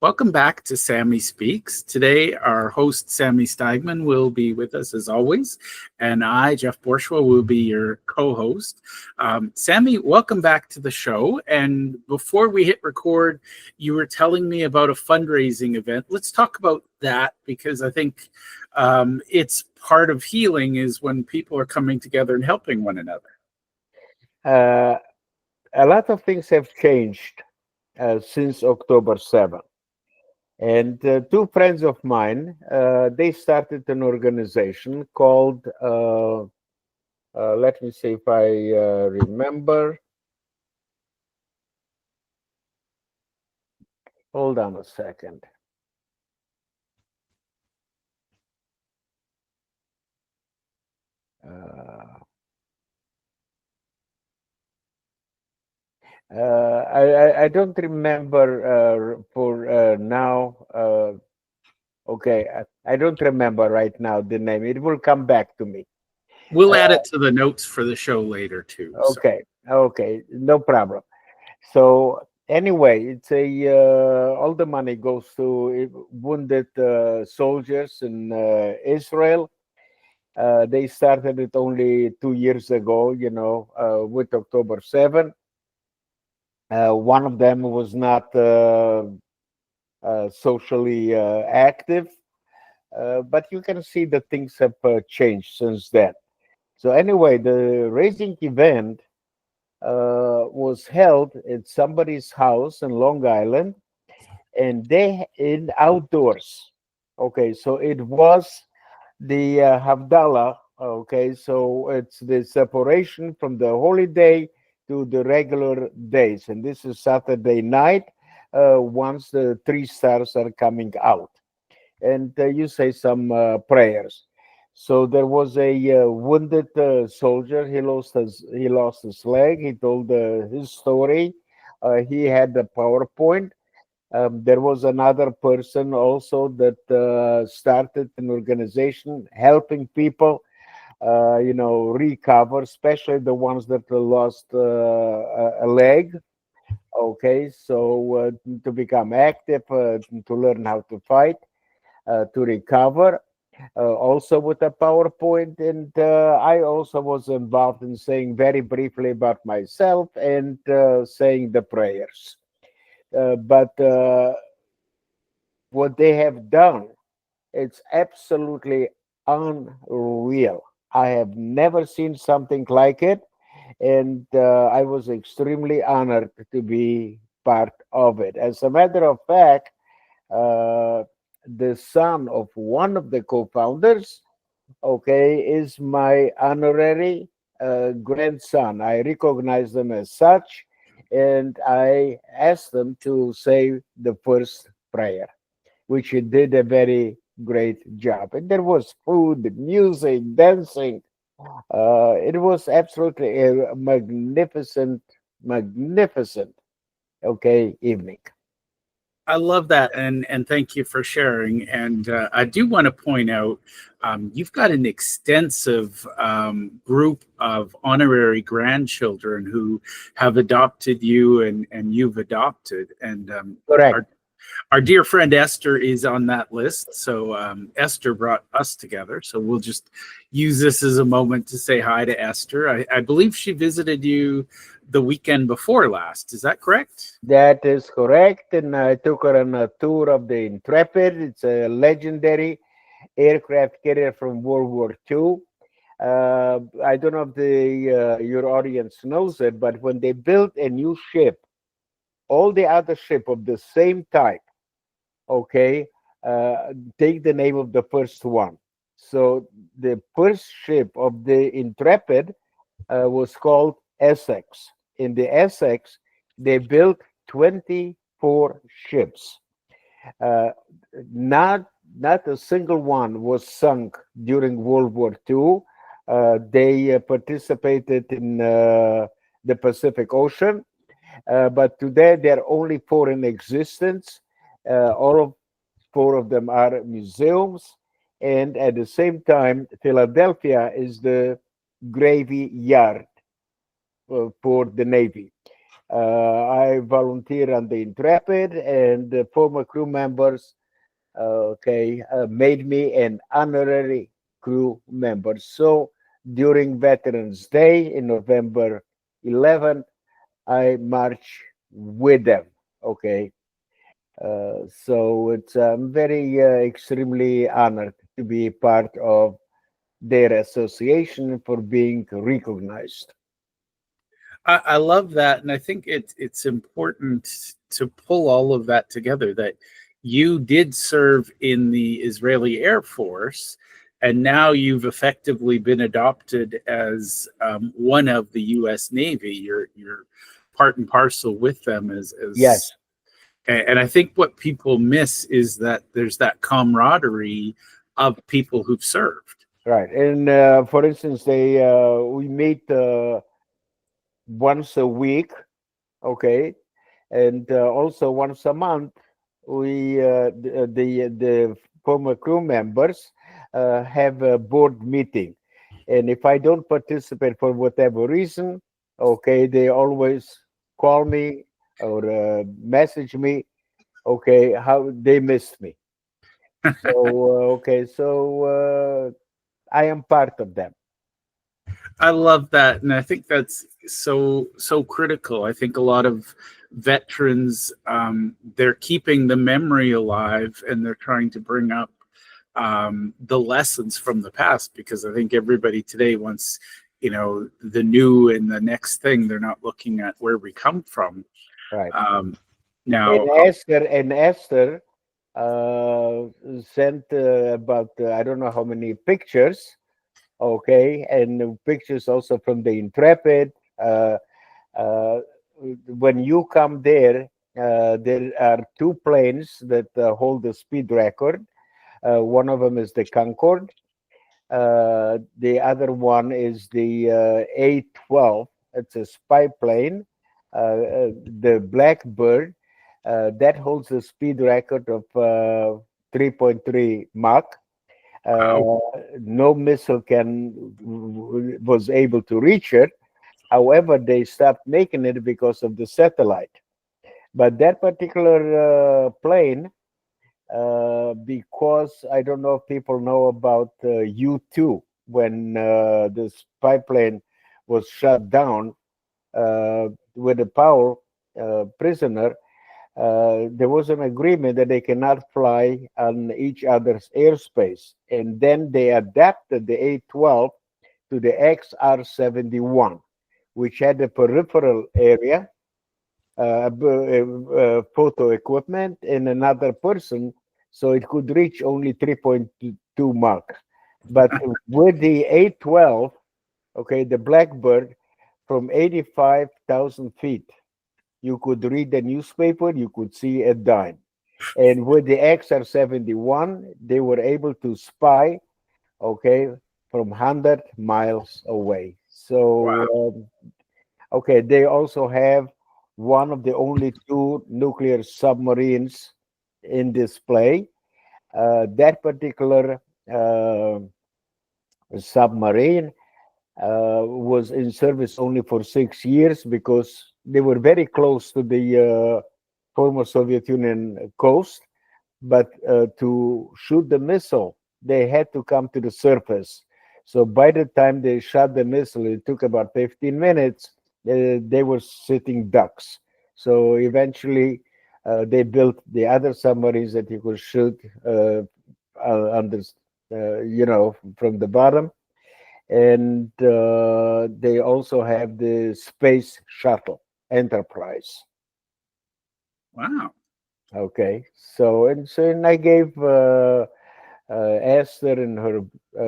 Welcome back to Sami Speaks. Today, our host, Sami Steigmann, will be with us as always, and I, Jeff Borschowa, will be your co-host. Sami, welcome back to the show. And before we hit record, you were telling me about a fundraising event. Let's talk about that, because I think it's part of healing is when people are coming together and helping one another. A lot of things have changed since October 7th. And two friends of mine, they started an organization called, let me see if I remember. Hold on a second. I don't remember for now. Okay, I don't remember right now the name. It will come back to me. We'll add it to the notes for the show later too. Okay, okay, no problem. So anyway, it's all the money goes to wounded soldiers in Israel. They started it only 2 years ago, with October 7th. One of them was not socially active, but you can see that things have changed since then. So anyway, the raising event was held at somebody's house in Long Island, and they in outdoors. Okay, so it was the Havdalah. Okay, so it's the separation from the holy day to the regular days, and this is Saturday night once the 3 stars are coming out, and you say some prayers. So there was a wounded soldier. He lost his leg. He told his story. He had the PowerPoint. There was another person also that started an organization helping people recover, especially the ones that lost a leg. Okay, so to become active, to learn how to fight, to recover, also with a PowerPoint. And I also was involved in saying very briefly about myself and saying the prayers. But what they have done, it's absolutely unreal. I have never seen something like it, and I was extremely honored to be part of it. As a matter of fact, the son of one of the co-founders, okay, is my honorary grandson. I recognize them as such, and I asked them to say the first prayer, which he did a very great job. And there was food, music, dancing. It was absolutely a magnificent, okay, evening. I love that, and thank you for sharing. And I do want to point out, you've got an extensive group of honorary grandchildren who have adopted you, and you've adopted. And Correct. our dear friend Esther is on that list. So Esther brought us together. So we'll just use this as a moment to say hi to Esther. I believe she visited you the weekend before last. Is that correct? That is correct. And I took her on a tour of the Intrepid. It's a legendary aircraft carrier from World War II. I don't know if your audience knows it, but when they built a new ship, all the other ship of the same type, okay, take the name of the first one. So the first ship of the Intrepid was called Essex. In the Essex, they built 24 ships. Not a single one was sunk during World War II. They participated in the Pacific Ocean, but today there are only 4 in existence. All of 4 of them are museums, and at the same time, Philadelphia is the graveyard for the Navy. I volunteer on the Intrepid, and the former crew members, made me an honorary crew member. So during Veterans Day in November 11th, I march with them. Okay. So it's I'm very extremely honored to be part of their association for being recognized. I love that, and I think it's important to pull all of that together. That you did serve in the Israeli Air Force, and now you've effectively been adopted as one of the U.S. Navy. You're part and parcel with them Yes, and I think what people miss is that there's that camaraderie of people who've served. right. And for instance, we meet once a week, okay, and also once a month. We the former crew members have a board meeting, and if I don't participate for whatever reason, okay, they always call me or message me, okay, how they missed me. So I am part of them. I love that, and I think that's so critical. I think a lot of veterans they're keeping the memory alive, and they're trying to bring up the lessons from the past, because I think everybody today wants, the new and the next thing. They're not looking at where we come from. Right. Now, And Esther sent about I don't know how many pictures, okay, and pictures also from the Intrepid. Uh, when you come there, there are two planes that hold the speed record. One of them is the Concorde. The other one is the A-12. It's a spy plane. The Blackbird that holds the speed record of 3.3 Mach. wow. No missile was able to reach it. However, they stopped making it because of the satellite. But that particular plane, because I don't know if people know about U-2, when the spy plane was shut down with a Powell prisoner, there was an agreement that they cannot fly on each other's airspace. And then they adapted the A-12 to the XR-71, which had a peripheral area, photo equipment, and another person, so it could reach only 3.2 Mach. But with the A-12, okay, the Blackbird, from 85,000 feet, you could read the newspaper, you could see a dime. And with the XR-71, they were able to spy, okay, from 100 miles away. Wow. So, okay, they also have one of the only two nuclear submarines in display. That particular submarine was in service only for 6 years because they were very close to the former Soviet Union coast. But to shoot the missile, they had to come to the surface. So by the time they shot the missile, it took about 15 minutes. They were sitting ducks. So eventually, they built the other submarines that you could shoot on the, from the bottom. And they also have the space shuttle Enterprise. Wow. Okay, and I gave Esther and her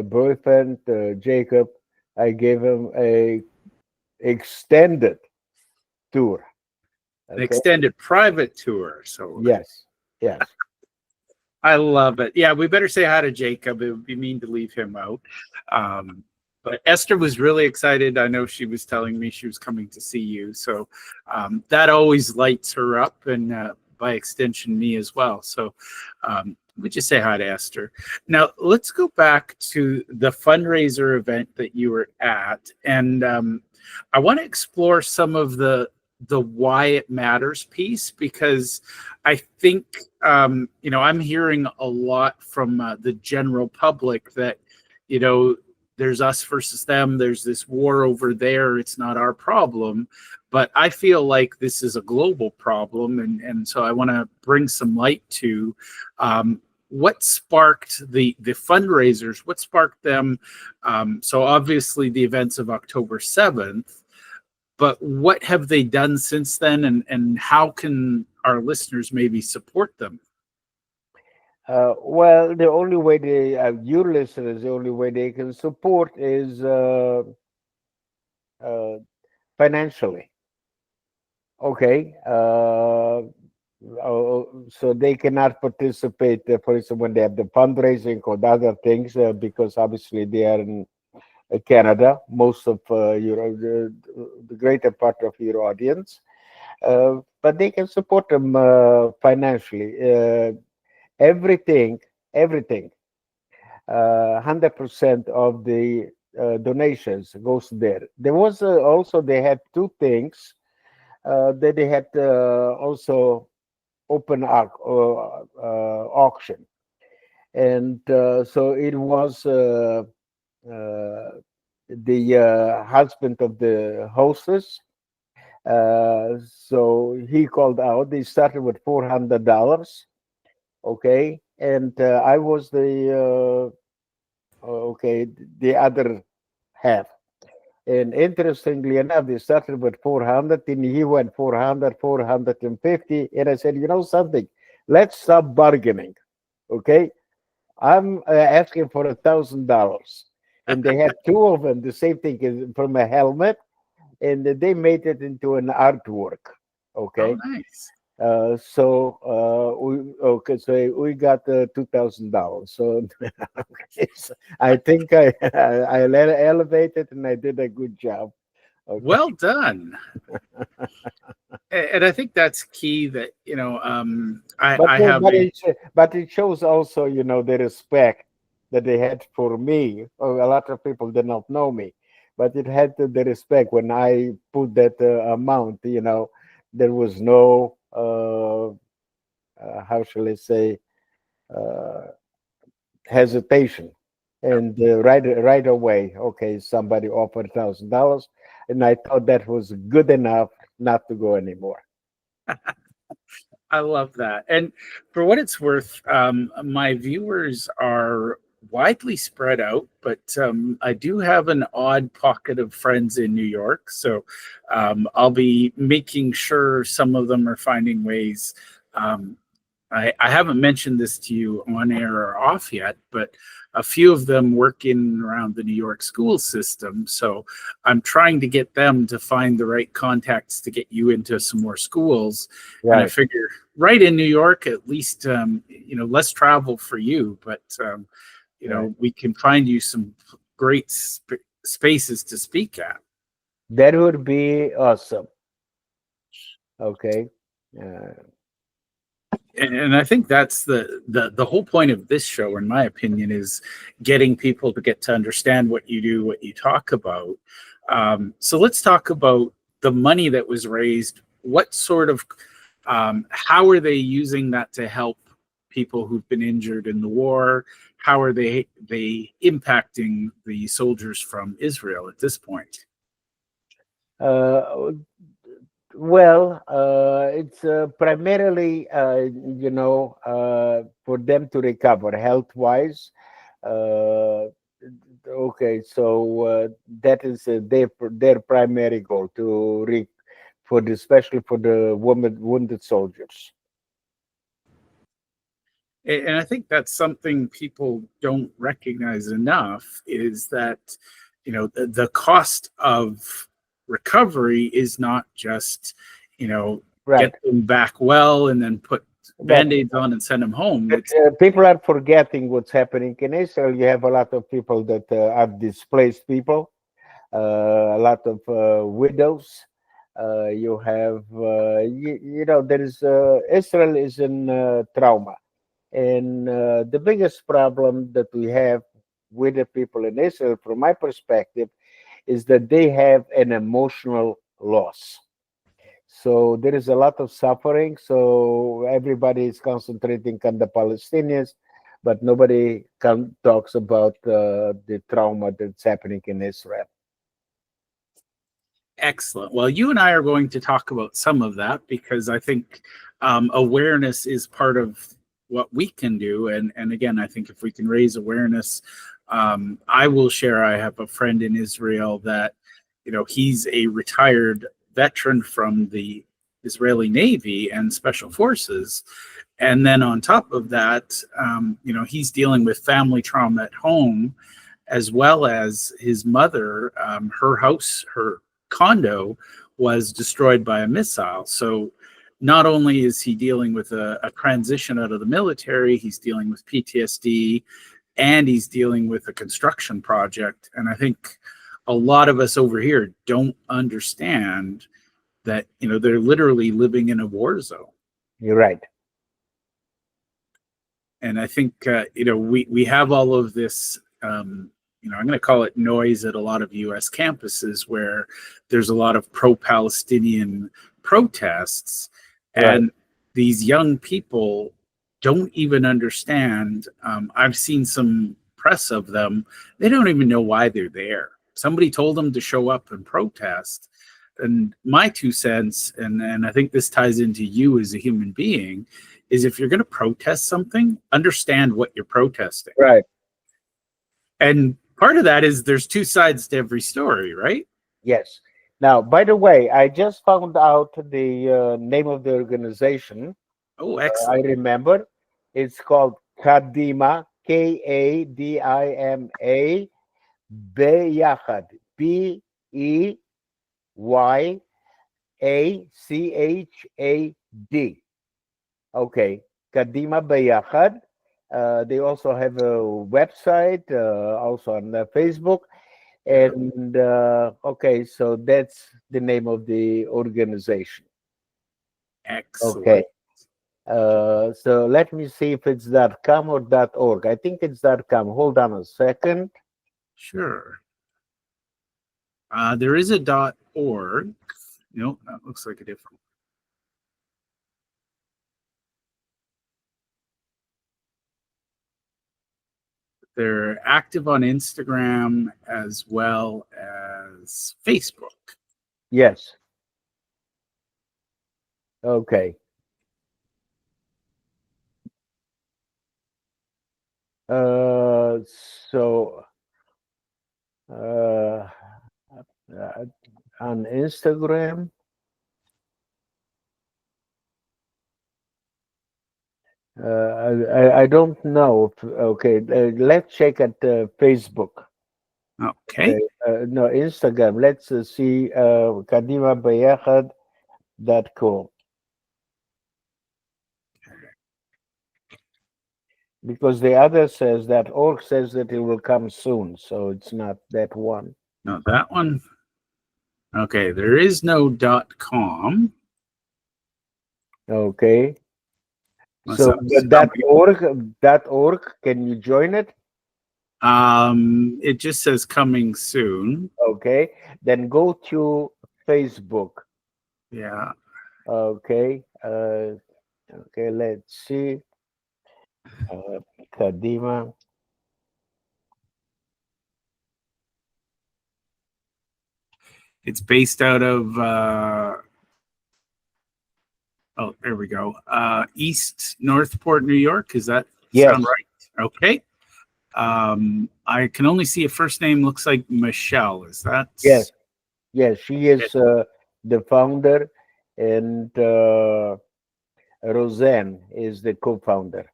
boyfriend Jacob. I gave him a extended tour. An extended private tour. So Yes, yes. I love it. Yeah, we better say hi to Jacob. It would be mean to leave him out. But Esther was really excited. I know she was telling me she was coming to see you. So that always lights her up, and by extension, me as well. So we just say hi to Esther. Now, let's go back to the fundraiser event that you were at. And I want to explore some of the the why it matters piece, because I think I'm hearing a lot from the general public that there's us versus them, there's this war over there, it's not our problem. But I feel like this is a global problem, and so I want to bring some light to what sparked the fundraisers, what sparked them. So obviously the events of October 7th, but what have they done since then, and how can our listeners maybe support them? Well, the only way your listeners, the only way they can support is uh, financially. Okay. So they cannot participate, for instance, when they have the fundraising or the other things, because obviously they are in Canada, most of the greater part of your audience. But they can support them financially. Everything, 100% of the donations goes there. There was also, they had two things that they had also open auction. And so it was the husband of the hostess. So he called out. They started with $400. Okay, and I was the other half. And interestingly enough, they started with 400, and he went 400, 450. And I said, you know something, let's stop bargaining. Okay, I'm asking for $1,000. And they had two of them, the same thing as from a helmet, and they made it into an artwork. Okay. Oh, nice. So we got $2,000. So I think I elevated and I did a good job. Okay. Well done. And I think that's key. That but it shows also the respect that they had for me. A lot of people did not know me, but it had the respect when I put that amount. There was no how shall I say, hesitation, and right away, okay, somebody offered $1,000, and I thought that was good enough not to go anymore. I love that. And for what it's worth, my viewers are widely spread out, but I do have an odd pocket of friends in New York. So I'll be making sure some of them are finding ways. I haven't mentioned this to you on air or off yet, but a few of them work in and around the New York school system. So I'm trying to get them to find the right contacts to get you into some more schools. Right. And I figure right in New York, at least, less travel for you, but, right, we can find you some great spaces to speak at. That would be awesome. Okay. And I think that's the whole point of this show, in my opinion, is getting people to get to understand what you do, what you talk about. So let's talk about the money that was raised. What sort of, how are they using that to help people who've been injured in the war? How are they impacting the soldiers from Israel at this point? Well, it's primarily, for them to recover health-wise. Okay, so that is their primary goal, especially for the wounded soldiers. And I think that's something people don't recognize enough, is that, the cost of recovery is not just, right, get them back well and then put Band-Aids on and send them home. People are forgetting what's happening in Israel. You have a lot of people that are displaced people, a lot of widows. You have, there is, Israel is in trauma. And the biggest problem that we have with the people in Israel, from my perspective, is that they have an emotional loss. So there is a lot of suffering. So everybody is concentrating on the Palestinians, but nobody talks about the trauma that's happening in Israel. Excellent. Well, you and I are going to talk about some of that because I think awareness is part of what we can do. And again, I think if we can raise awareness, I will share. I have a friend in Israel that, he's a retired veteran from the Israeli Navy and Special Forces. And then on top of that, he's dealing with family trauma at home, as well as his mother, her house, her condo was destroyed by a missile. So not only is he dealing with a transition out of the military, he's dealing with PTSD, and he's dealing with a construction project. And I think a lot of us over here don't understand that, they're literally living in a war zone. You're right. And I think, we have all of this, I'm going to call it noise at a lot of U.S. campuses where there's a lot of pro-Palestinian protests, and these young people don't even understand. I've seen some press of them. They don't even know why they're there. Somebody told them to show up and protest. And my 2 cents, and I think this ties into you as a human being, is if you're going to protest something, understand what you're protesting. Right. And part of that is there's 2 sides to every story, right? Yes. Now, by the way, I just found out the name of the organization. Oh, excellent. I remember. It's called Kadima, Kadima, Beyachad, Beyachad. Okay, Kadima Beyachad. They also have a website, also on Facebook. And okay, so that's the name of the organization. Excellent. Okay. So let me see if it's .com or .org. I think it's .com. Hold on a second. Sure. There is a .org. Nope, that looks like a different one. They're active on Instagram as well as Facebook. Yes. Okay. So on Instagram, I don't know. Okay, let's check at Facebook. Okay. No, Instagram. Let's see kadimabayahad.com. Because the other says that org says that it will come soon, so it's not that one. No, that one. Okay, there is no .com. Okay. Unless So that .org, can you join it? It just says coming soon. Okay. Then go to Facebook. Yeah. Okay. Okay, let's see. Kadima. It's based out of oh, there we go. East Northport, New York. Is that sound right? Okay. I can only see a first name. Looks like Michelle. Is that? Yes. Yes, she is the founder, and Roseanne is the co-founder.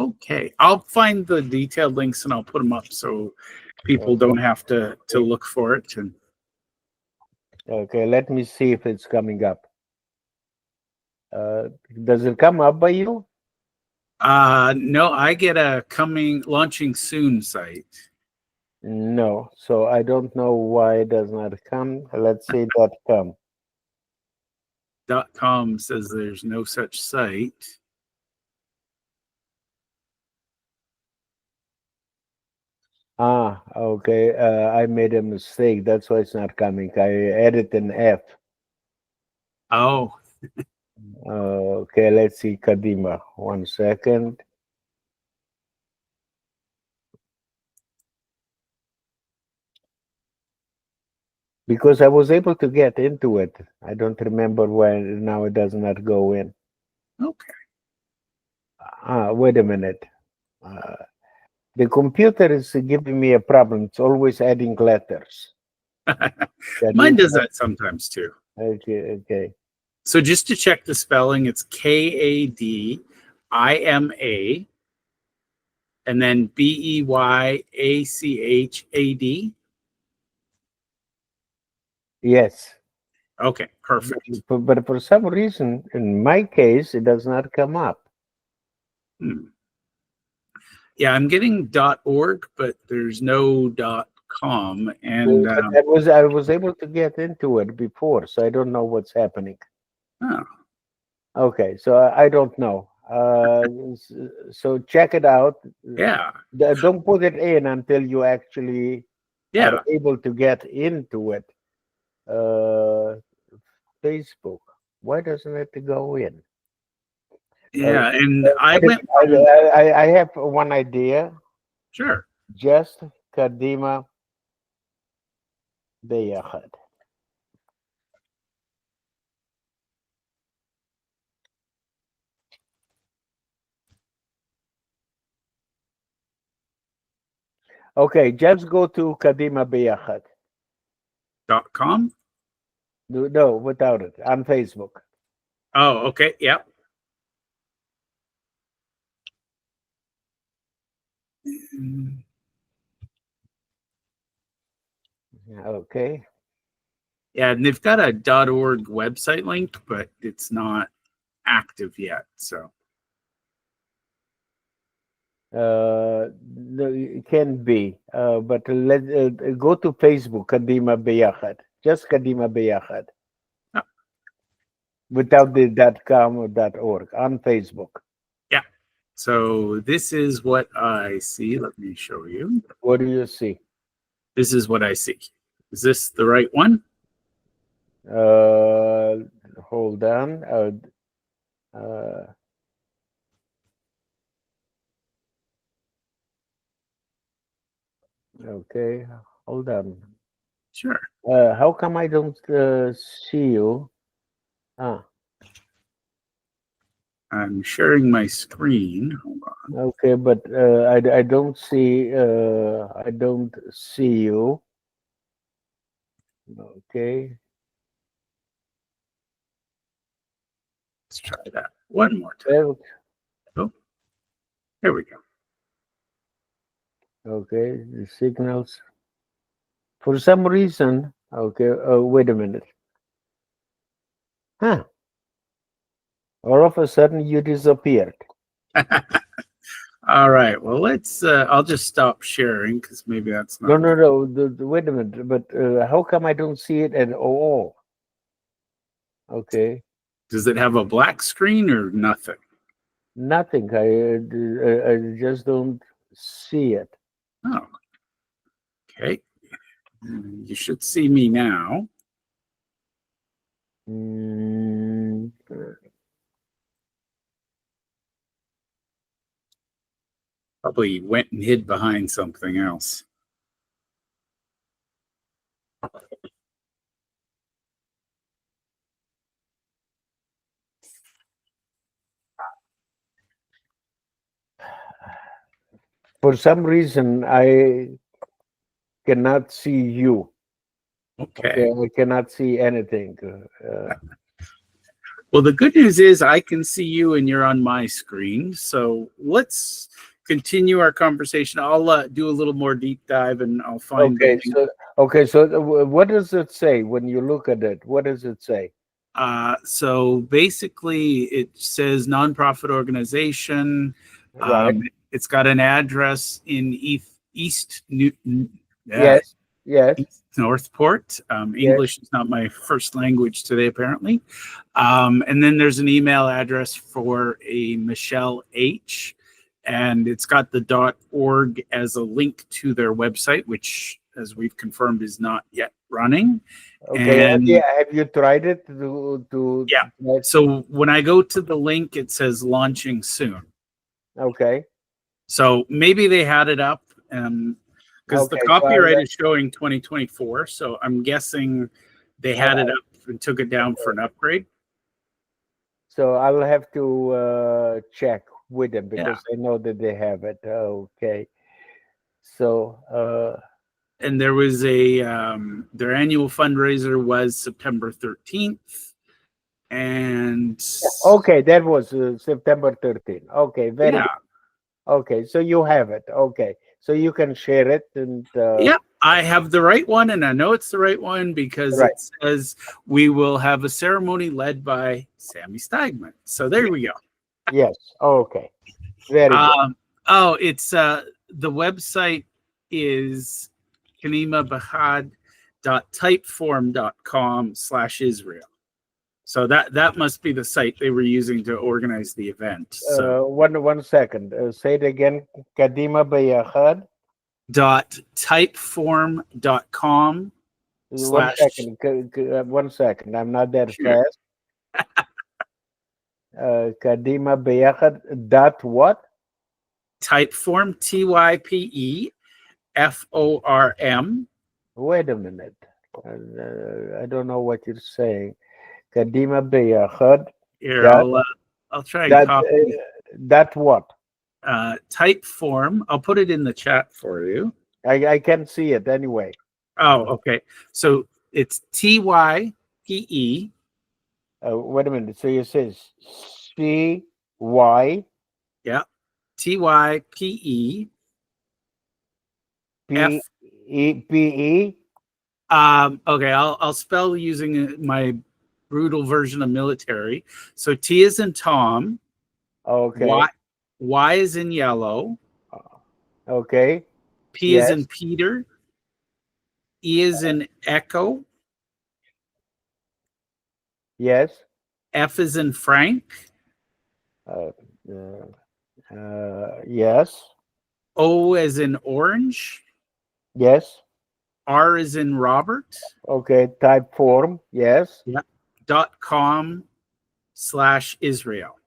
Okay. I'll find the detailed links and I'll put them up so people don't have to look for it. And okay, let me see if it's coming up. Does it come up by you? no, I get a launching soon site. No, so I don't know why it does not come. Let's see .com. .com says there's no such site. Ah, okay. I made a mistake. That's why it's not coming. I added an F. Oh, Okay, let's see, Kadima. 1 second. Because I was able to get into it. I don't remember when. Now it does not go in. okay. Wait a minute. The computer is giving me a problem. It's always adding letters. Mine does Kadima. that sometimes too. Okay, okay. So just to check the spelling, it's Kadima and then Beyachad. Yes. Okay, perfect. But for some reason, in my case, it does not come up. Hmm. Yeah, I'm getting .org, but there's no .com, and But I was able to get into it before, so I don't know what's happening. oh, Okay, so I don't know. So check it out. yeah, Don't put it in until you actually are yeah, able to get into it. Uh, Facebook. Why doesn't it go in? yeah. And I Wait a went from minute, I have one idea. sure. Just Kadima Beyachad. Okay, just go to Kadima Beyachad. .com. No, without it, on Facebook. Oh, okay, yeah. Okay. Yeah, and they've got a .org website link, but it's not active yet. So No, it can be, but let go to Facebook, Kadima Beyachad. Just Kadima Beyachad, oh, without the .com or .org on Facebook. yeah. So this is what I see. Let me show you. What do you see? This is what I see. Is this the right one? Hold on. Uh, okay, hold on. Sure. How come I don't see you? Ah, I'm sharing my screen. Hold on. okay, but I don't see you. Okay. Let's try that one more time. Oh, there we go. Okay, the signals. For some reason, okay, wait a minute. Huh. All of a sudden you disappeared. All right. Well, let's. I'll just stop sharing because maybe that's not. No. Wait a minute. But how come I don't see it at all? Okay. Does it have a black screen or nothing? Nothing. I just don't see it. Oh, okay. You should see me now. Mm, Probably went and hid behind something else. for some reason, I cannot see you. Okay. I cannot see anything. Well, the good news is I can see you and you're on my screen. So let's continue our conversation. I'll do a little more deep dive and I'll find. So what does it say when you look at it? What does it say? So basically, it says nonprofit organization. Right. It's got an address in East Newton. Yes. Yes. Northport. English is not my first language today, apparently. And then there's an email address for a Michelle H. And it's got the .org as a link to their website, which as we've confirmed, is not yet running. Okay. And Have you tried it yeah, so when I go to the link, it says launching soon. Okay. So maybe they had it up, because the Okay. copyright is showing 2024. So I'm guessing they had it up and took it down for an upgrade. So I'll have to check with them because I know that they have it. Okay. So and there was a their annual fundraiser was September 13th, and okay, that was September 13th. Okay, very yeah. good. Okay, so you have it. Okay, so you can share it and Yeah, I have the right one, and I know it's the right one because Right. it says we will have a ceremony led by Sami Steigmann. So there we go. Yes. Okay. Very good. Oh, it's the website is kanimabahad.typeform.com/Israel. So that must be the site they were using to organize the event. So One second. Say it again. Kadima Bayahad. .typeform.com One second. 1 second. I'm not that fast. Kadima Bayahad dot what? Typeform, TYPEFORM. Wait a minute. I don't know what you're saying. Kadima Bayahad. Here, I'll try and copy. That what? Typeform. I'll put it in the chat for you. I can see it anyway. Oh, okay. So it's TYPE. Wait a minute. So it says CY. Yeah. TYPE. PE. Okay, I'll spell using my brutal version of military. So T is in Tom. Okay. Y is in yellow. Okay. P is in Peter. E is in echo. Yes. F is in Frank. Yes. O is in orange. Yes. R is in Robert. Okay. Type form. Yes. Yeah. .com/Israel.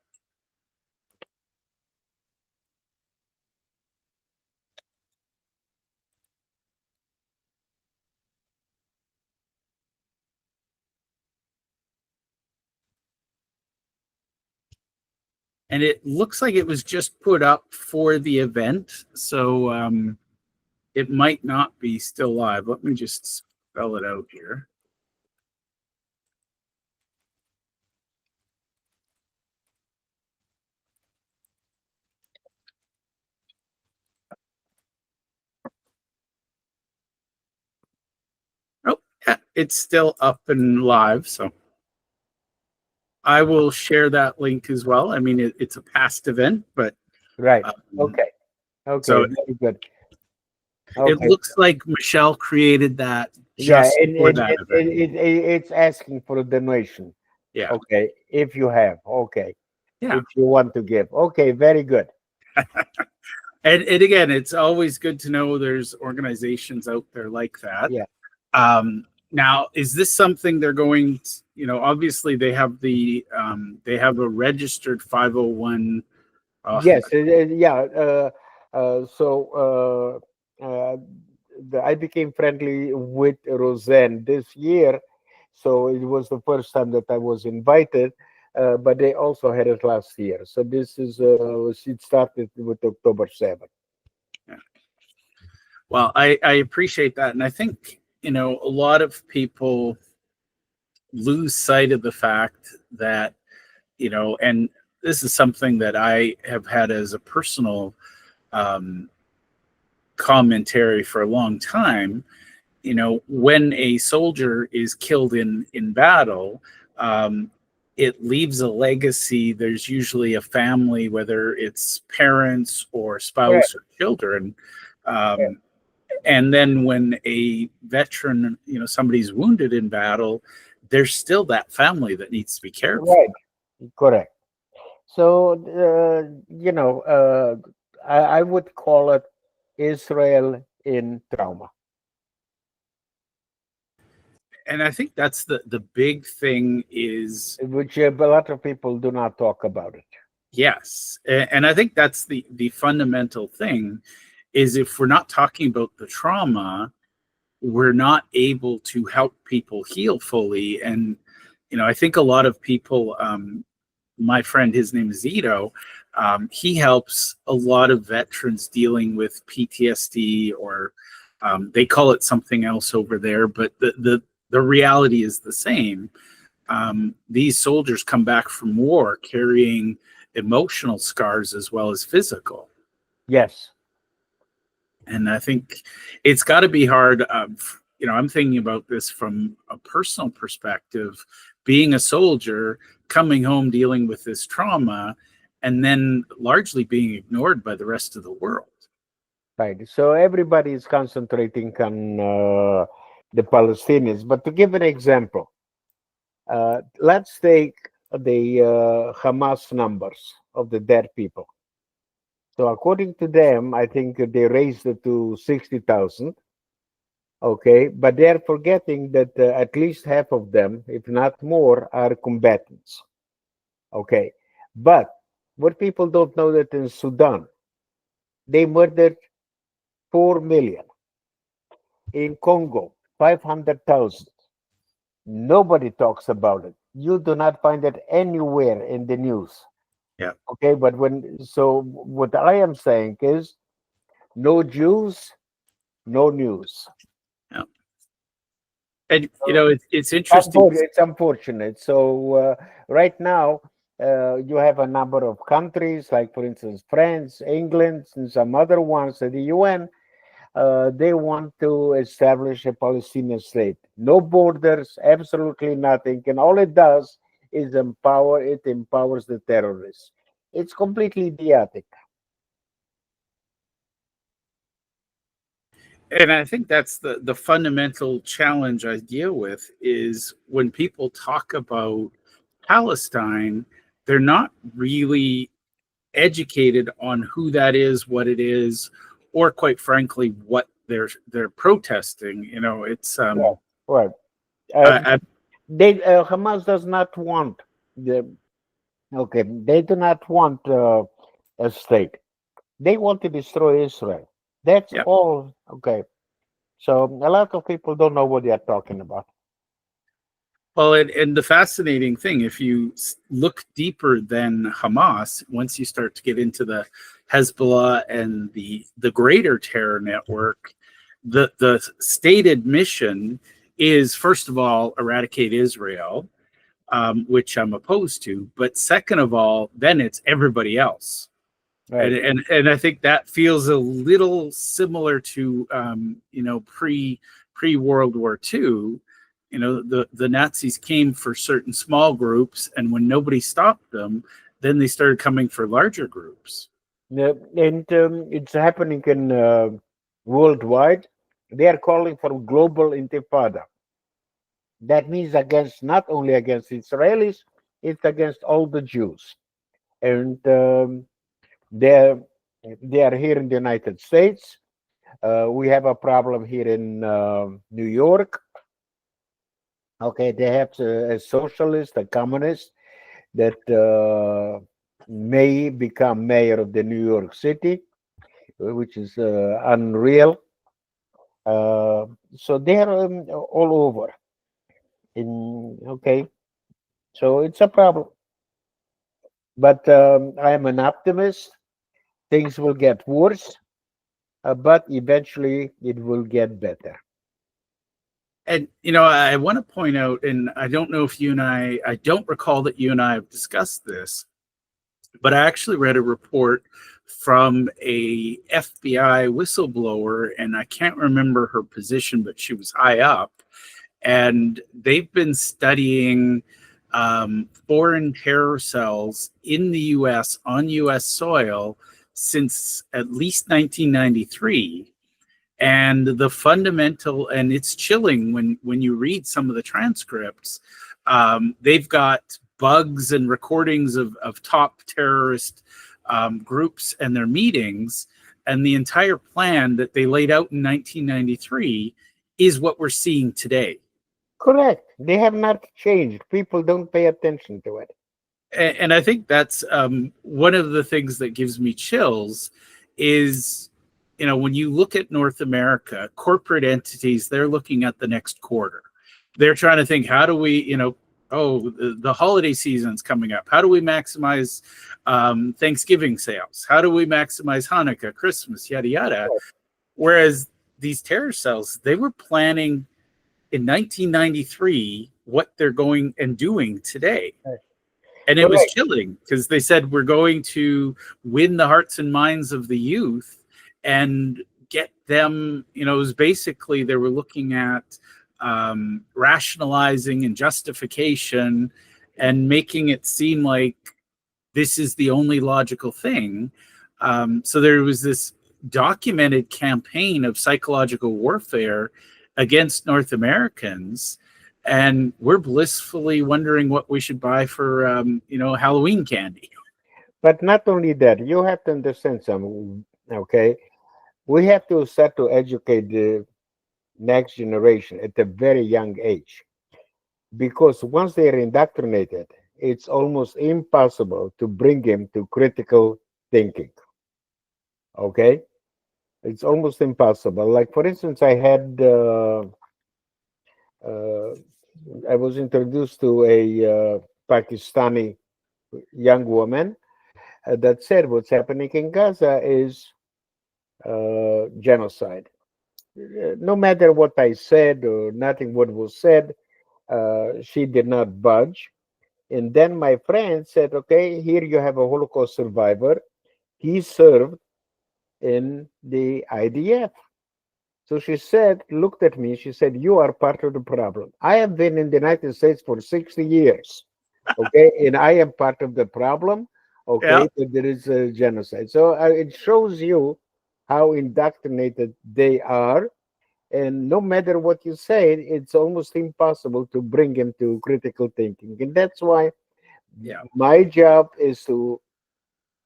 And it looks like it was just put up for the event, so it might not be still live. Let me just spell it out here. Oh, yeah, it's still up and live, so I will share that link as well. I mean, it's a past event, but right. Okay. So very good. It looks like Michelle created that just for that event. It's asking for a donation. Yeah. Okay. If you have. Okay. Yeah. If you want to give. Okay. Very good. And again, it's always good to know there's organizations out there like that. Yeah. Now, is this something they're going to, obviously they have they have a registered 501. Yes. Yeah. So I became friendly with Roseanne this year. So it was the first time that I was invited. But they also had it last year. So this is it started with October 7th. Yeah. Well, I appreciate that. And I think, a lot of people lose sight of the fact that, and this is something that I have had as a personal commentary for a long time. When a soldier is killed in battle, it leaves a legacy. There's usually a family, whether it's parents or spouse or children. And then when a veteran, somebody's wounded in battle, there's still that family that needs to be cared for. Right. Correct. So, I would call it Israel in trauma. And I think that's the big thing is, which a lot of people do not talk about it. yes. And I think that's the fundamental thing is if we're not talking about the trauma, we're not able to help people heal fully. And, I think a lot of people, my friend, his name is Ito, he helps a lot of veterans dealing with PTSD, or they call it something else over there, but the reality is the same. These soldiers come back from war carrying emotional scars as well as physical. Yes. And I think it's got to be hard. I'm thinking about this from a personal perspective, being a soldier, coming home, dealing with this trauma, and then largely being ignored by the rest of the world. Right. So everybody is concentrating on the Palestinians. But to give an example, let's take the Hamas numbers of the dead people. So according to them, I think they raised it to 60,000. Okay, but they're forgetting that at least half of them, if not more, are combatants. Okay, but what people don't know that in Sudan, they murdered 4 million. In Congo, 500,000. Nobody talks about it. You do not find it anywhere in the news. Yeah. Okay, but so what I am saying is no Jews, no news. Yeah. And, it's interesting. It's unfortunate. So right now, you have a number of countries, like, for instance, France, England, and some other ones at the UN. They want to establish a Palestinian state. No borders, absolutely nothing. And all it does is empowers the terrorists. It's completely idiotic. And I think that's the fundamental challenge I deal with is when people talk about Palestine, they're not really educated on who that is, what it is, or quite frankly, what they're protesting. It's Right. Hamas does not want they do not want a state. They want to destroy Israel. That's all. Okay. So a lot of people don't know what they are talking about. Well, and the fascinating thing, if you look deeper than Hamas, once you start to get into the Hezbollah and the greater terror network, the stated mission is, first of all, eradicate Israel, which I'm opposed to. But second of all, then it's everybody else. Right. And I think that feels a little similar to pre World War II. The Nazis came for certain small groups, and when nobody stopped them, then they started coming for larger groups. Yeah, and it's happening in worldwide. They are calling for global intifada. That means not only against Israelis, it's against all the Jews. And they are here in the United States. We have a problem here in New York. Okay, they have a socialist, a communist that may become mayor of the New York City, which is unreal. So they're all over. So it's a problem. But I am an optimist. Things will get worse, but eventually it will get better. And, I want to point out, and I don't know if I don't recall that you and I have discussed this, but I actually read a report from a FBI whistleblower, and I can't remember her position, but she was high up. And they've been studying foreign terror cells in the U.S. on U.S. soil since at least 1993. And the fundamental, and it's chilling when you read some of the transcripts, they've got bugs and recordings of top terrorist groups and their meetings, and the entire plan that they laid out in 1993 is what we're seeing today. Correct. They have not changed. People don't pay attention to it. And I think that's one of the things that gives me chills is, when you look at North America, corporate entities, they're looking at the next quarter. They're trying to think, how do we, oh, the holiday season's coming up. How do we maximize Thanksgiving sales? How do we maximize Hanukkah, Christmas, yada, yada? Whereas these terror cells, they were planning in 1993 what they're going and doing today. And it was chilling because they said, we're going to win the hearts and minds of the youth and get them, it was basically, they were looking at rationalizing and justification and making it seem like this is the only logical thing. So there was this documented campaign of psychological warfare against North Americans. And we're blissfully wondering what we should buy for, Halloween candy. But not only that, you have to understand something, okay? We have to start to educate the next generation at a very young age. Because once they are indoctrinated, it's almost impossible to bring them to critical thinking, okay? It's almost impossible. Like, for instance, I was introduced to a Pakistani young woman that said what's happening in Gaza is genocide. No matter what I said or nothing what was said, she did not budge. And then my friend said, okay, here you have a Holocaust survivor. He served in the IDF. So she said, looked at me, she said, you are part of the problem. I have been in the United States for 60 years, okay? And I am part of the problem, okay? That there is a genocide. So it shows you how indoctrinated they are. And no matter what you say, it's almost impossible to bring them to critical thinking. And that's why my job is to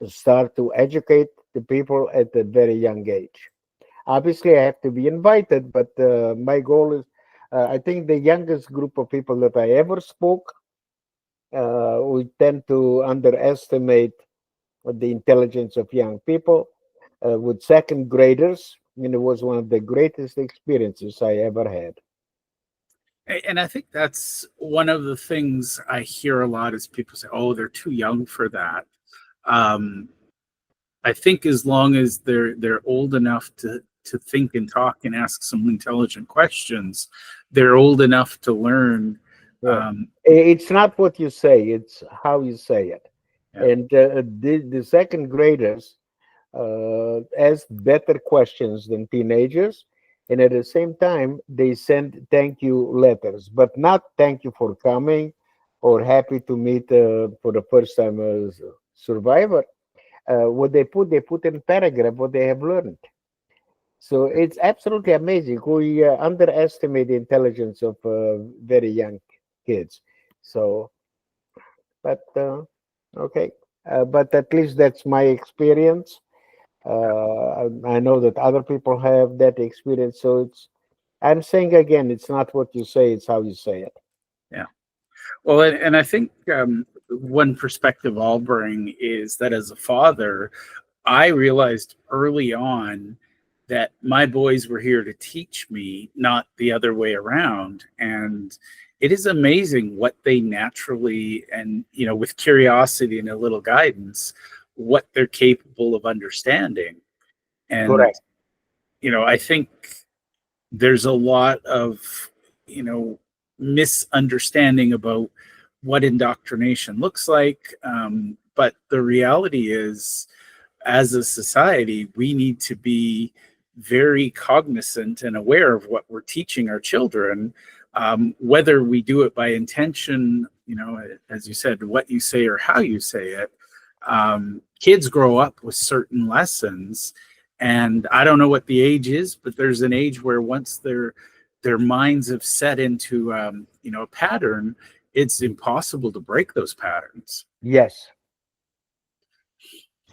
start to educate the people at a very young age. Obviously, I have to be invited, but my goal is, I think the youngest group of people that I ever spoke, we tend to underestimate the intelligence of young people. With second graders, it was one of the greatest experiences I ever had. And I think that's one of the things I hear a lot is people say, oh, they're too young for that. I think as long as they're old enough to think and talk and ask some intelligent questions, they're old enough to learn. It's not what you say, it's how you say it. And the second graders ask better questions than teenagers, and at the same time they send thank you letters, but not thank you for coming or happy to meet for the first time as a survivor. What they put in paragraph what they have learned. So it's absolutely amazing. We underestimate the intelligence of very young kids. So, but okay, but at least that's my experience. I know that other people have that experience. So I'm saying again, it's not what you say, it's how you say it. Yeah. Well, and I think one perspective I'll bring is that as a father, I realized early on that my boys were here to teach me, not the other way around. And it is amazing what they naturally, and, with curiosity and a little guidance, what they're capable of understanding. And, correct. I think there's a lot of, misunderstanding about what indoctrination looks like. But the reality is, as a society, we need to be very cognizant and aware of what we're teaching our children, whether we do it by intention, as you said, what you say or how you say it. Kids grow up with certain lessons, and I don't know what the age is, but there's an age where once their minds have set into a pattern, it's impossible to break those patterns. Yes.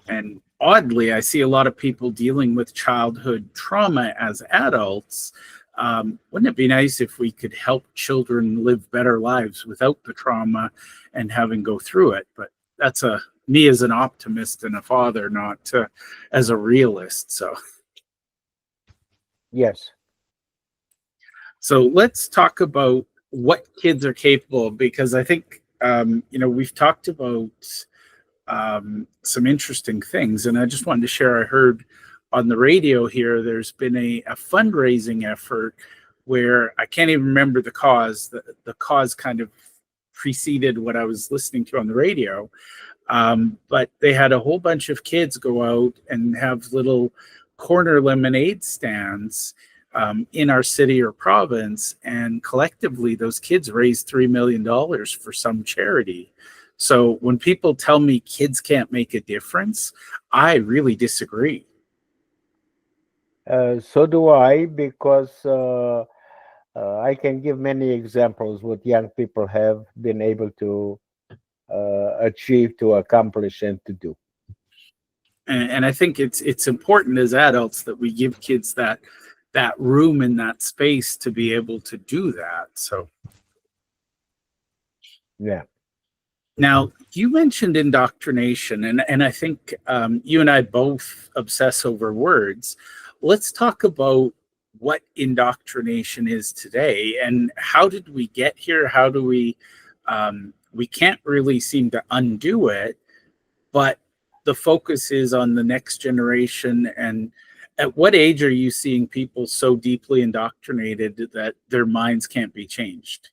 And oddly, I see a lot of people dealing with childhood trauma as adults, Wouldn't it be nice if we could help children live better lives without the trauma and having go through it? But that's me as an optimist and a father, not as a realist. Yes. So let's talk about what kids are capable of, because I think we've talked about some interesting things, and I just wanted to share. I heard on the radio here there's been a fundraising effort where I can't even remember the cause. The cause kind of preceded what I was listening to on the radio, but they had a whole bunch of kids go out and have little corner lemonade stands in our city or province, and collectively those kids raised $3 million for some charity. So when people tell me kids can't make a difference, I really disagree. So do I, because I can give many examples what young people have been able to achieve, to accomplish, and to do. And I think it's important as adults that we give kids that room and that space to be able to do that. So, yeah. Now, you mentioned indoctrination, and I think you and I both obsess over words. Let's talk about what indoctrination is today, and how did we get here? How do we can't really seem to undo it, but the focus is on the next generation. And at what age are you seeing people so deeply indoctrinated that their minds can't be changed?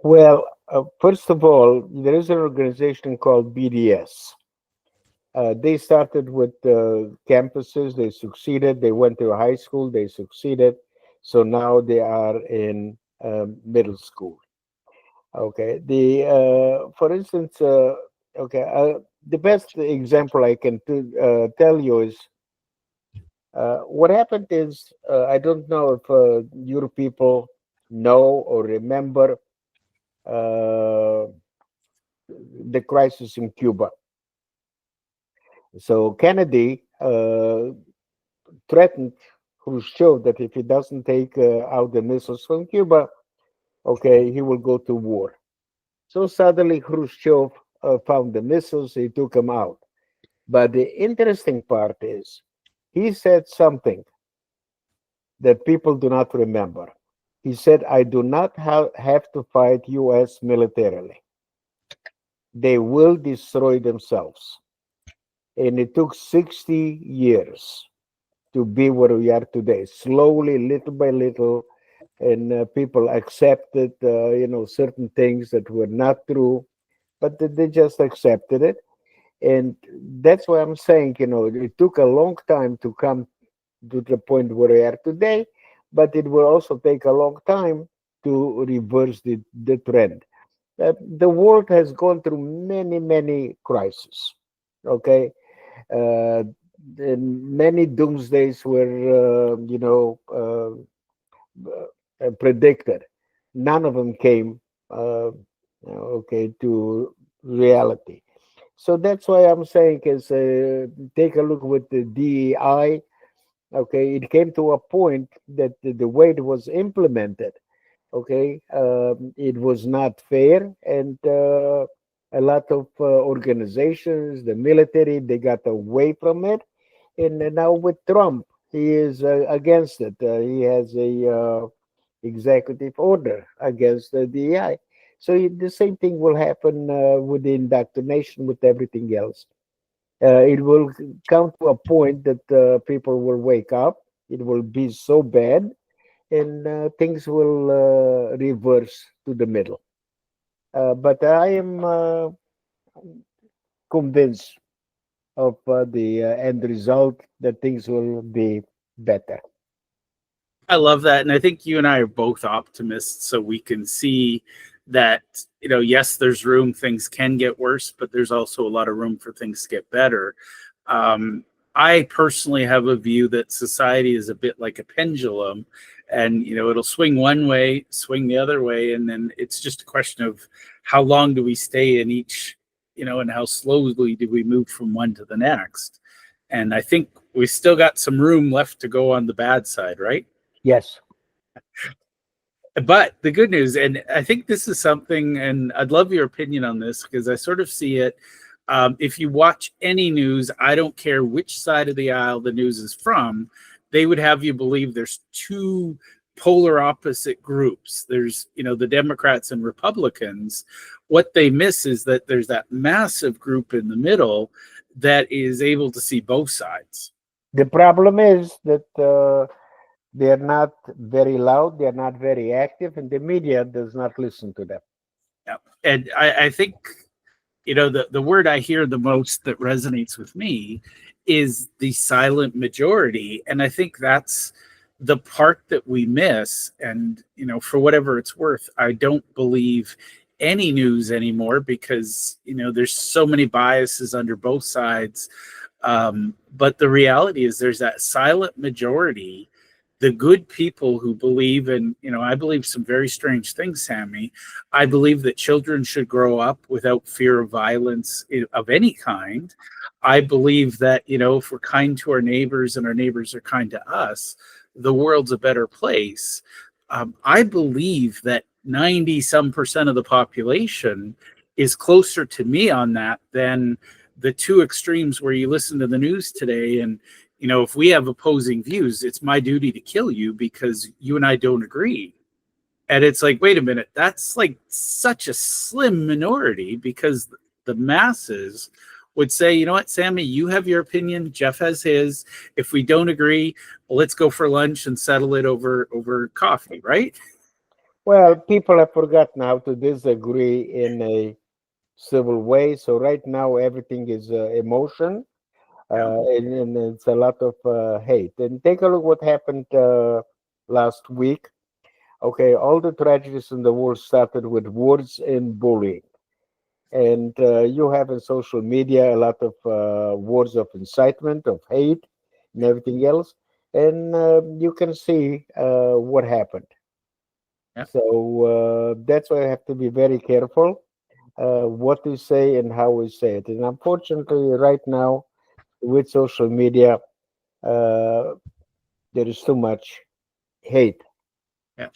Well, first of all, there is an organization called BDS. They started with campuses. They succeeded. They went to high school. They succeeded. So now they are in middle school. Okay. For instance, the best example I can tell you is what happened is, I don't know if your people know or remember the crisis in Cuba. So Kennedy threatened Khrushchev that if he doesn't take out the missiles from Cuba, okay, he will go to war. So suddenly Khrushchev found the missiles, he took them out. But the interesting part is, he said something that people do not remember. He said, I do not have to fight US militarily. They will destroy themselves. And it took 60 years to be where we are today. Slowly, little by little, and people accepted, certain things that were not true, but they just accepted it. And that's why I'm saying, it took a long time to come to the point where we are today, but it will also take a long time to reverse the trend. The world has gone through many, many crises. Okay. Many doomsdays were, predicted. None of them came, to reality. So that's why I'm saying is, take a look with the DEI. Okay, it came to a point that the way it was implemented, okay, it was not fair, and a lot of organizations, the military, they got away from it. And now with Trump, he is against it. He has a executive order against the DEI. So the same thing will happen with the indoctrination, with everything else. It will come to a point that people will wake up. It will be so bad, and things will reverse to the middle. But I am convinced of the end result, that things will be better. I love that. And I think you and I are both optimists, so we can see that, yes, there's room, things can get worse, but there's also a lot of room for things to get better. I personally have a view that society is a bit like a pendulum, and, it'll swing one way, swing the other way. And then it's just a question of how long do we stay in each, and how slowly do we move from one to the next. And I think we still got some room left to go on the bad side, right? Yes. But the good news, and I think this is something, and I'd love your opinion on this because I sort of see it. If you watch any news, I don't care which side of the aisle the news is from, they would have you believe there's two polar opposite groups. There's, the Democrats and Republicans. What they miss is that there's that massive group in the middle that is able to see both sides. The problem is that they're not very loud, they're not very active, and the media does not listen to them. Yeah. And I think, the word I hear the most that resonates with me is the silent majority. And I think that's the part that we miss. And, for whatever it's worth, I don't believe any news anymore because, there's so many biases under both sides. But the reality is there's that silent majority, the good people who believe in, I believe some very strange things, Sami. I believe that children should grow up without fear of violence of any kind. I believe that, if we're kind to our neighbors and our neighbors are kind to us, the world's a better place. I believe that 90% of the population is closer to me on that than the two extremes where you listen to the news today and, if we have opposing views, it's my duty to kill you because you and I don't agree. And it's like, wait a minute, that's like such a slim minority because the masses would say, you know what, Sami, you have your opinion, Jeff has his. If we don't agree, let's go for lunch and settle it over coffee, right? Well, people have forgotten how to disagree in a civil way. So right now, everything is emotion. And it's a lot of hate. And take a look what happened last week. Okay, all the tragedies in the world started with words and bullying. And you have in social media a lot of words of incitement, of hate, and everything else. And you can see what happened. Yep. So that's why I have to be very careful what we say and how we say it. And unfortunately, right now, with social media, there is too much hate. Yeah.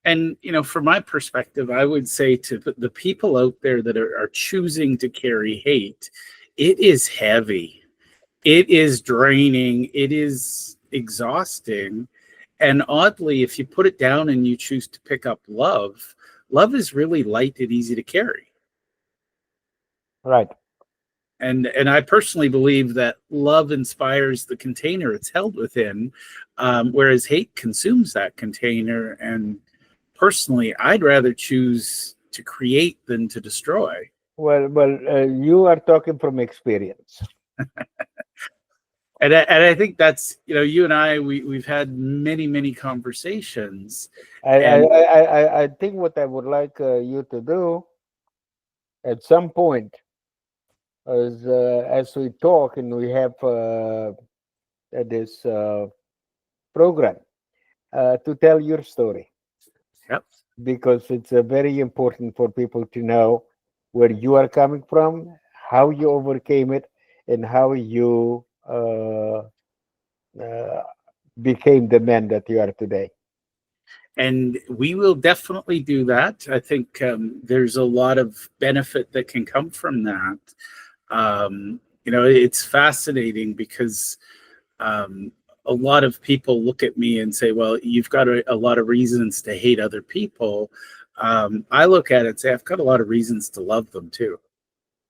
And, from my perspective, I would say to the people out there that are choosing to carry hate, it is heavy. It is draining. It is exhausting. And oddly, if you put it down and you choose to pick up love, love is really light and easy to carry. Right. And I personally believe that love inspires the container it's held within, whereas hate consumes that container. And personally, I'd rather choose to create than to destroy. Well, you are talking from experience. And I think that's, you and I, we've had many, many conversations. I think what I would like you to do at some point is as we talk and we have this program to tell your story. Yep. Because it's very important for people to know where you are coming from, how you overcame it, and how you became the man that you are today. And we will definitely do that. I think there's a lot of benefit that can come from that. It's fascinating because a lot of people look at me and say, well, you've got a lot of reasons to hate other people. I look at it and say, I've got a lot of reasons to love them too.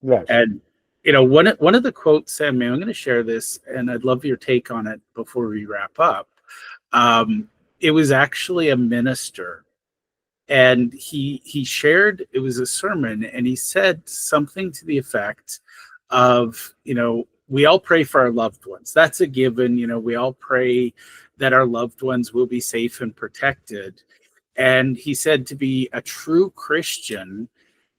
Yes. And, one of the quotes, Sami, I'm going to share this, and I'd love your take on it before we wrap up. It was actually a minister, and he shared, it was a sermon, and he said something to the effect of, we all pray for our loved ones. That's a given. We all pray that our loved ones will be safe and protected. And he said, to be a true Christian,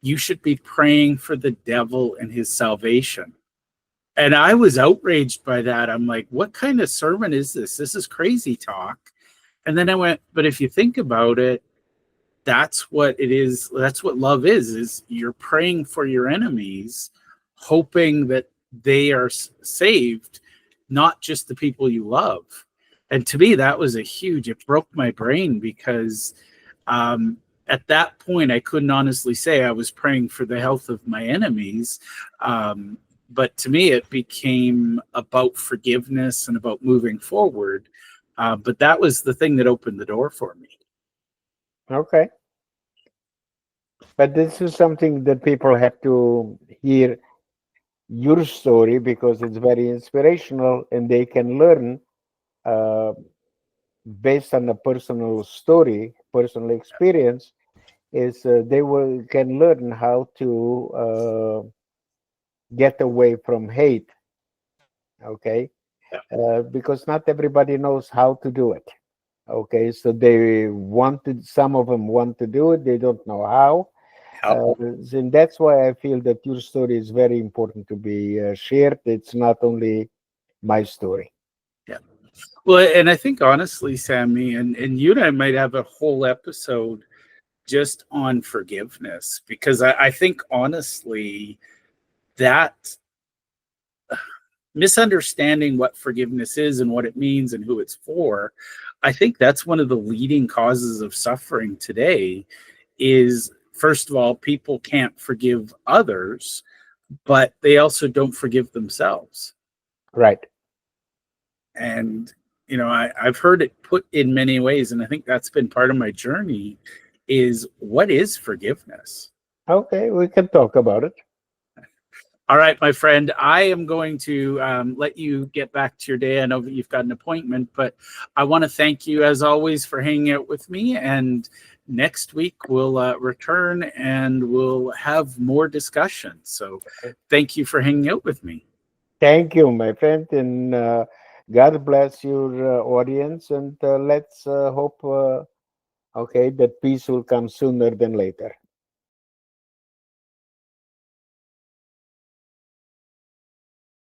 you should be praying for the devil and his salvation. And I was outraged by that. I'm like, what kind of sermon is this? This is crazy talk. And then I went, but if you think about it, that's what it is. That's what love is you're praying for your enemies, hoping that they are saved, not just the people you love. And to me, that was it broke my brain because At that point, I couldn't honestly say I was praying for the health of my enemies. But to me, it became about forgiveness and about moving forward. But that was the thing that opened the door for me. Okay. But this is something that people have to hear your story, because it's very inspirational, and they can learn uh, based on a personal story, personal experience. Is they will can learn how to get away from hate. Okay, because not everybody knows how to do it. Okay, so they want to. Some of them want to do it. They don't know how. And that's why I feel that your story is very important to be shared. It's not only my story. Yeah. Well, and I think honestly, Sami, and you and I might have a whole episode just on forgiveness, because I think honestly that misunderstanding what forgiveness is and what it means and who it's for, I think that's one of the leading causes of suffering today. Is first of all, people can't forgive others, but they also don't forgive themselves. Right. And I've heard it put in many ways, and I think that's been part of my journey. Is what is forgiveness? Okay, we can talk about it. All right, my friend, I am going to let you get back to your day. I know that you've got an appointment, but I want to thank you, as always, for hanging out with me. And next week, we'll return and we'll have more discussion. So thank you for hanging out with me. Thank you, my friend. And God bless your audience. And let's hope, okay, that peace will come sooner than later.